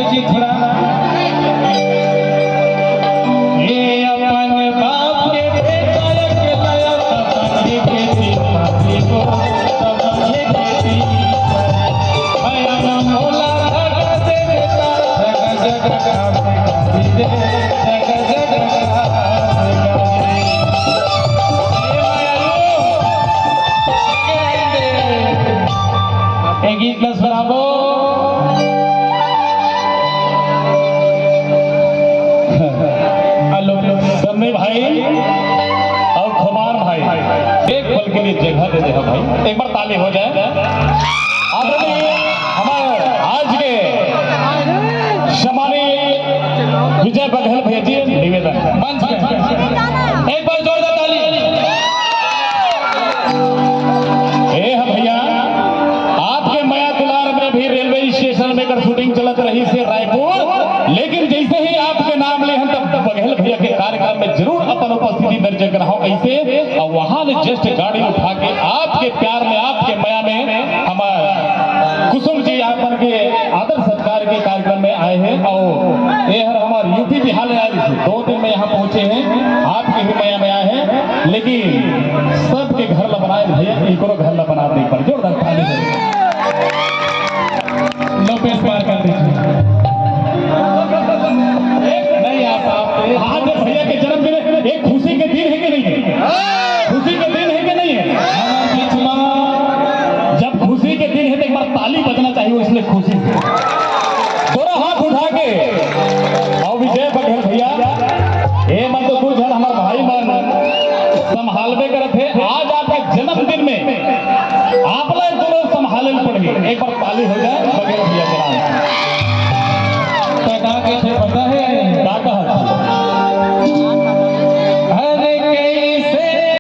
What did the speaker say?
दीजिए थोड़ा। ये अपन बाप के बेटा अकेला तबाही के सिपाही को तबाही के सिपाही भया न मोला धगा दे बेटा जग जग खावे दे जग जग खावे गीत प्लस बराबर भाई और खुमार भाई एक पल के लिए जगह दे दे भाई, एक बार ताली हो जाए। हमारे आज के सम्मानीय विजय बघेल भैया जी निवेदन मंच पे एक बार जोरदार ताली। भैया आपके माया दुलार में भी रेलवे स्टेशन में कर शूटिंग चलत रही से रायपुर, लेकिन जैसे ही आपके नाम ले हम तब बघेल भैया के कार्यक्रम में जरूर अपन उपस्थिति दर्ज कराओ ऐसे, और वहां ने जस्ट गाड़ी उठा के आपके प्यार में आपके माया में हमारे कुसुम जी अपन के आदर सत्कार के कार्यक्रम में आए हैं। और ये हमारे यूपी बिहार में आए 2 दिन में यहाँ पहुंचे हैं, आपके भी माया में आए हैं, लेकिन सबके घर ला बनाए भैया एक घर ला बना दे पर जोरदार ताली लो पेश पार कर दीजिए। नहीं आप आज भैया के जन्मदिन एक खुशी के दिन है कि नहीं है? खुशी के दिन है कि नहीं है? जब खुशी के दिन है तो एक बार ताली बजना चाहिए, इसलिए खुशी से दोनों हाथ उठा के और विजय बघेल भैया ये मन तो तू जन हमारे भाई मन संभालवे करत है। आज आपके जन्मदिन में आप लोग दोनों संभाले पड़ेगी, एक बार ताली हो जाए बघेल भैया के नाम। पैदा के थे पता